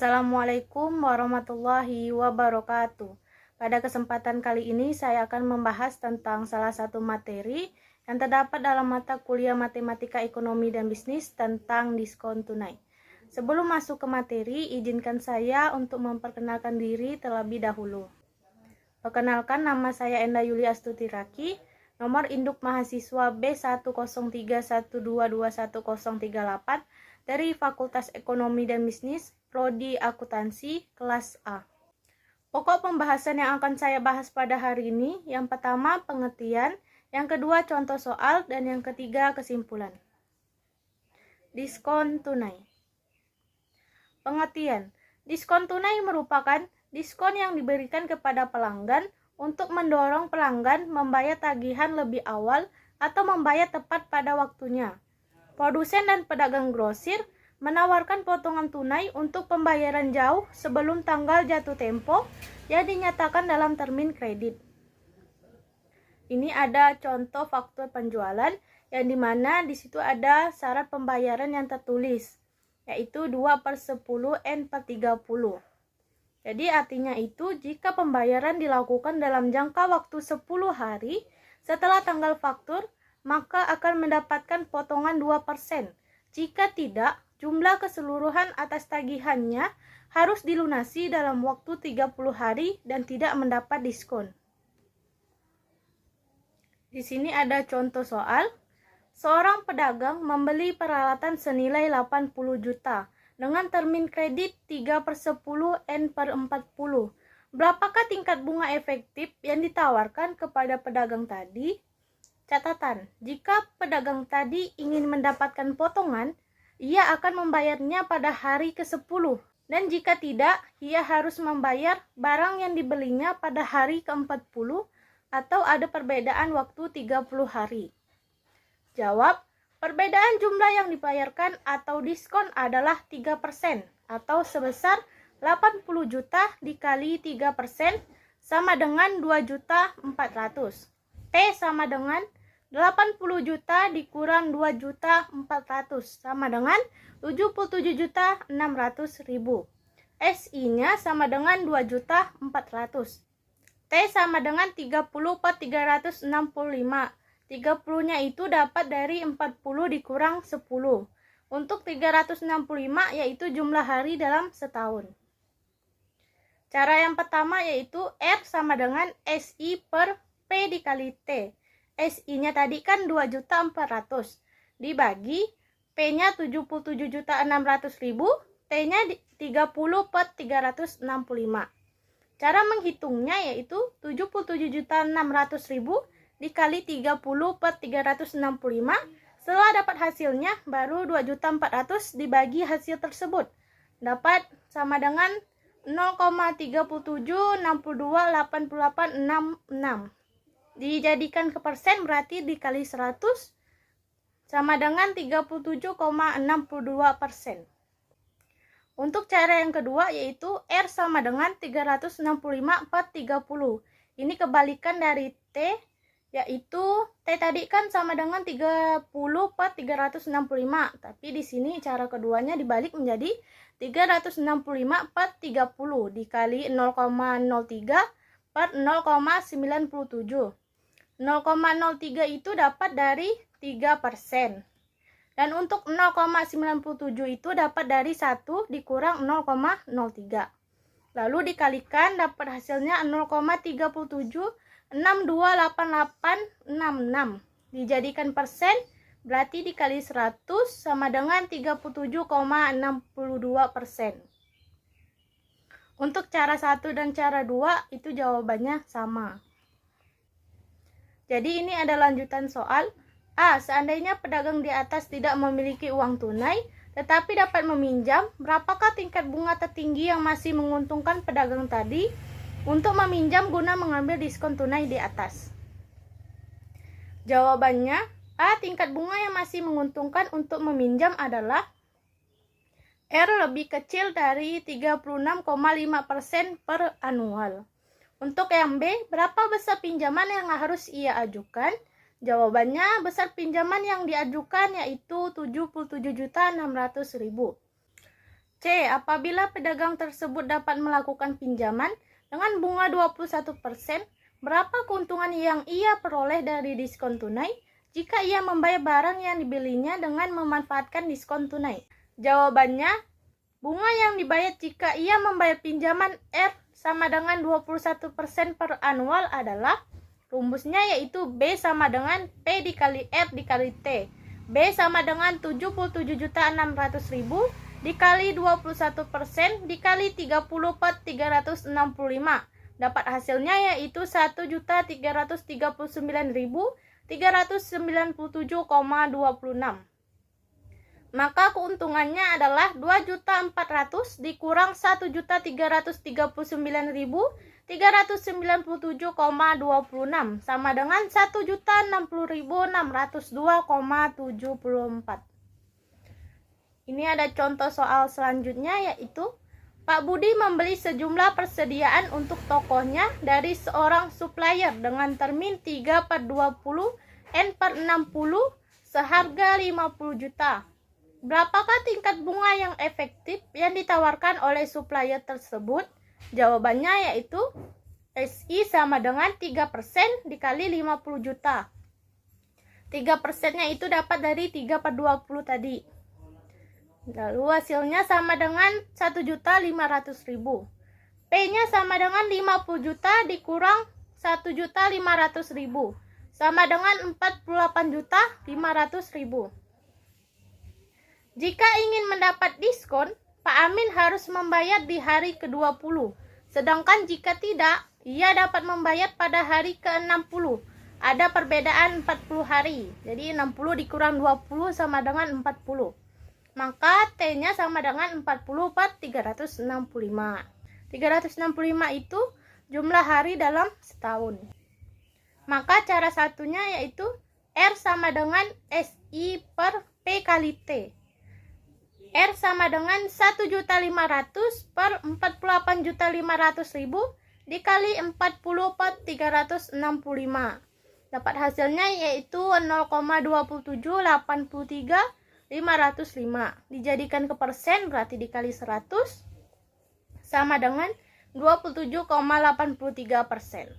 Assalamualaikum warahmatullahi wabarakatuh. Pada kesempatan kali ini saya akan membahas tentang salah satu materi yang terdapat dalam mata kuliah Matematika Ekonomi dan Bisnis tentang diskon tunai. Sebelum masuk ke materi, izinkan saya untuk memperkenalkan diri terlebih dahulu. Perkenalkan, nama saya Enda Yulia Astuti Raki, nomor induk mahasiswa B10312211038 dari Fakultas Ekonomi dan Bisnis, Prodi Akuntansi, kelas A. Pokok pembahasan yang akan saya bahas pada hari ini, yang pertama pengertian, yang kedua contoh soal, dan yang ketiga kesimpulan. Diskon tunai. Pengertian. Diskon tunai merupakan diskon yang diberikan kepada pelanggan untuk mendorong pelanggan membayar tagihan lebih awal atau membayar tepat pada waktunya. Produsen dan pedagang grosir menawarkan potongan tunai untuk pembayaran jauh sebelum tanggal jatuh tempo yang dinyatakan dalam termin kredit. Ini ada contoh faktur penjualan yang dimana di situ ada syarat pembayaran yang tertulis, yaitu 2/10 N/30. Jadi artinya itu jika pembayaran dilakukan dalam jangka waktu 10 hari setelah tanggal faktur, maka akan mendapatkan potongan 2%. Jika tidak, jumlah keseluruhan atas tagihannya harus dilunasi dalam waktu 30 hari dan tidak mendapat diskon. Di sini ada contoh soal. Seorang pedagang membeli peralatan senilai 80 juta dengan termin kredit 3/10 N/40. Berapakah tingkat bunga efektif yang ditawarkan kepada pedagang tadi? Catatan, jika pedagang tadi ingin mendapatkan potongan, ia akan membayarnya pada hari ke-10. Dan jika tidak, ia harus membayar barang yang dibelinya pada hari ke-40 atau ada perbedaan waktu 30 hari. Jawab, perbedaan jumlah yang dibayarkan atau diskon adalah 3% atau sebesar 80 juta dikali 3% sama dengan 2.400.000. T sama dengan 80 juta dikurang 2.400.000 sama dengan 77.600.000. SI-nya sama dengan 2.400.000. T sama dengan 30/365. 30-nya itu dapat dari 40 dikurang 10. Untuk 365 yaitu jumlah hari dalam setahun. Cara yang pertama yaitu R sama dengan SI per P dikali T. SI-nya tadi kan 2.400.000 dibagi P-nya 77.600.000, T-nya 30/365. Cara menghitungnya yaitu 77.600.000 dikali 30/365. Setelah dapat hasilnya baru 2.400.000 dibagi hasil tersebut. Dapat sama dengan 0,37628866. Dijadikan ke persen berarti dikali 100 sama dengan 37,62%. Untuk cara yang kedua yaitu R sama dengan 365/30. Ini kebalikan dari T, yaitu T tadi kan sama dengan 30/365, tapi di sini cara keduanya dibalik menjadi 365/30 dikali 0,03/0,97. 0,03 itu dapat dari 3%. Dan untuk 0,97 itu dapat dari 1 dikurang 0,03. Lalu dikalikan dapat hasilnya 0,37628866. Dijadikan persen berarti dikali 100 sama dengan 37,62%. Untuk cara 1 dan cara 2 itu jawabannya sama. Jadi ini ada lanjutan soal. A. Seandainya pedagang di atas tidak memiliki uang tunai, tetapi dapat meminjam, berapakah tingkat bunga tertinggi yang masih menguntungkan pedagang tadi untuk meminjam guna mengambil diskon tunai di atas? Jawabannya, A. Tingkat bunga yang masih menguntungkan untuk meminjam adalah R lebih kecil dari 36,5% per annual. Untuk yang B, berapa besar pinjaman yang harus ia ajukan? Jawabannya, besar pinjaman yang diajukan yaitu 77.600.000. C. Apabila pedagang tersebut dapat melakukan pinjaman dengan bunga 21%, berapa keuntungan yang ia peroleh dari diskon tunai jika ia membayar barang yang dibelinya dengan memanfaatkan diskon tunai? Jawabannya, bunga yang dibayar jika ia membayar pinjaman R sama dengan 21% per annual adalah, rumusnya yaitu B sama dengan P dikali R dikali T. B sama dengan 77.600.000 dikali 21% dikali 30 per 365. Dapat hasilnya yaitu 1.339.397,26. Maka keuntungannya adalah 2.400.000 dikurang 1.339.397,26 sama dengan 1.060.602,74. Ini ada contoh soal selanjutnya, yaitu Pak Budi membeli sejumlah persediaan untuk tokonya dari seorang supplier dengan termin 3/20 N/60 seharga 50 juta. Berapakah tingkat bunga yang efektif yang ditawarkan oleh supplier tersebut? Jawabannya yaitu SI sama dengan 3% dikali 50 juta. 3%-nya itu dapat dari 3/20 tadi. Lalu hasilnya sama dengan 1.500.000. P-nya sama dengan 50 juta dikurang 1.500.000 sama dengan 48.500.000. Jika ingin mendapat diskon, Pak Amin harus membayar di hari ke-20. Sedangkan jika tidak, ia dapat membayar pada hari ke-60. Ada perbedaan 40 hari. Jadi 60 dikurang 20 sama dengan 40. Maka T-nya sama dengan 40 per 365. 365 itu jumlah hari dalam setahun. Maka cara satunya yaitu R sama dengan SI per P kali T. R sama dengan 1.500.000 per 48.500.000 dikali 40 per 365. Dapat hasilnya yaitu 0,2783.505. Dijadikan ke persen berarti dikali 100 sama dengan 27,83%.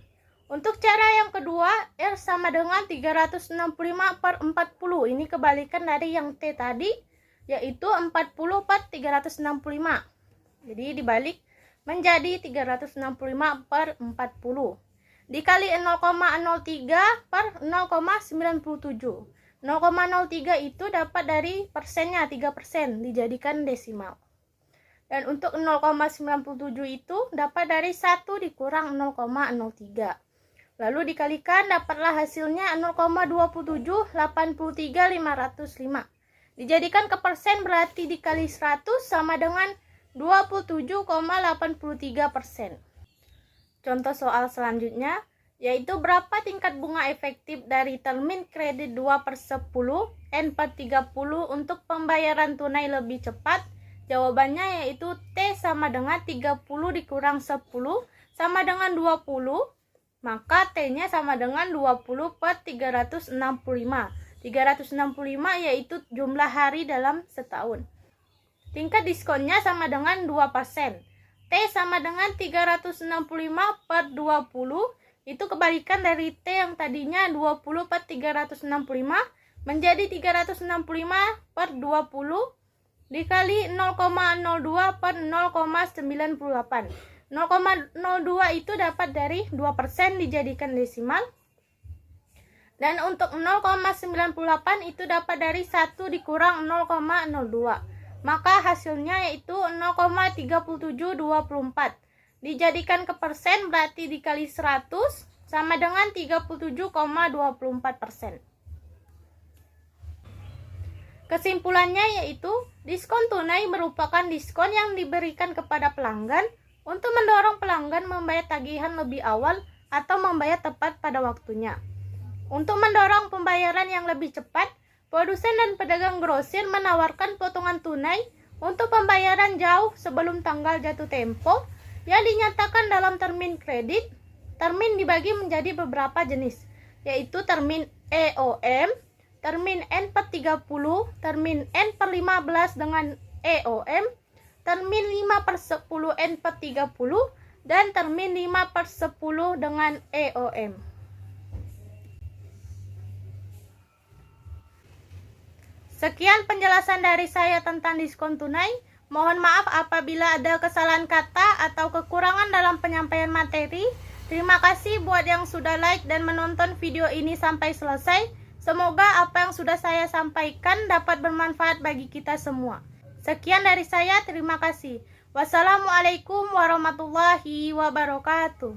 Untuk cara yang kedua, R sama dengan 365 per 40. Ini kebalikan dari yang T tadi, yaitu 40 per 365. Jadi dibalik menjadi 365 per 40. Dikali 0,03 per 0,97. 0,03 itu dapat dari persennya 3%, dijadikan desimal. Dan untuk 0,97 itu dapat dari 1 dikurang 0,03. Lalu dikalikan dapatlah hasilnya 0,2783.505. Dijadikan ke persen berarti dikali 100 sama dengan 27,83%. Contoh soal selanjutnya, yaitu berapa tingkat bunga efektif dari termin kredit 2/10 N/30 untuk pembayaran tunai lebih cepat? Jawabannya yaitu T sama dengan 30 dikurang 10 sama dengan 20. Maka T-nya sama dengan 20 per 365. 365 yaitu jumlah hari dalam setahun. Tingkat diskonnya sama dengan 2%. T sama dengan 365 per 20. Itu kebalikan dari T yang tadinya 20 per 365 menjadi 365 per 20 dikali 0,02 per 0,98. 0,02 itu dapat dari 2% dijadikan desimal. Dan untuk 0,98 itu dapat dari 1 dikurang 0,02. Maka hasilnya yaitu 0,3724. Dijadikan ke persen berarti dikali 100 sama dengan 37,24%. Kesimpulannya yaitu diskon tunai merupakan diskon yang diberikan kepada pelanggan untuk mendorong pelanggan membayar tagihan lebih awal atau membayar tepat pada waktunya. Untuk mendorong pembayaran yang lebih cepat, produsen dan pedagang grosir menawarkan potongan tunai untuk pembayaran jauh sebelum tanggal jatuh tempo yang dinyatakan dalam termin kredit. Termin dibagi menjadi beberapa jenis, yaitu termin EOM, termin N/30, termin N/15 dengan EOM, termin 5/10 N/30, dan termin 5/10 dengan EOM. Sekian penjelasan dari saya tentang diskon tunai. Mohon maaf apabila ada kesalahan kata atau kekurangan dalam penyampaian materi. Terima kasih buat yang sudah like dan menonton video ini sampai selesai. Semoga apa yang sudah saya sampaikan dapat bermanfaat bagi kita semua. Sekian dari saya, terima kasih. Wassalamualaikum warahmatullahi wabarakatuh.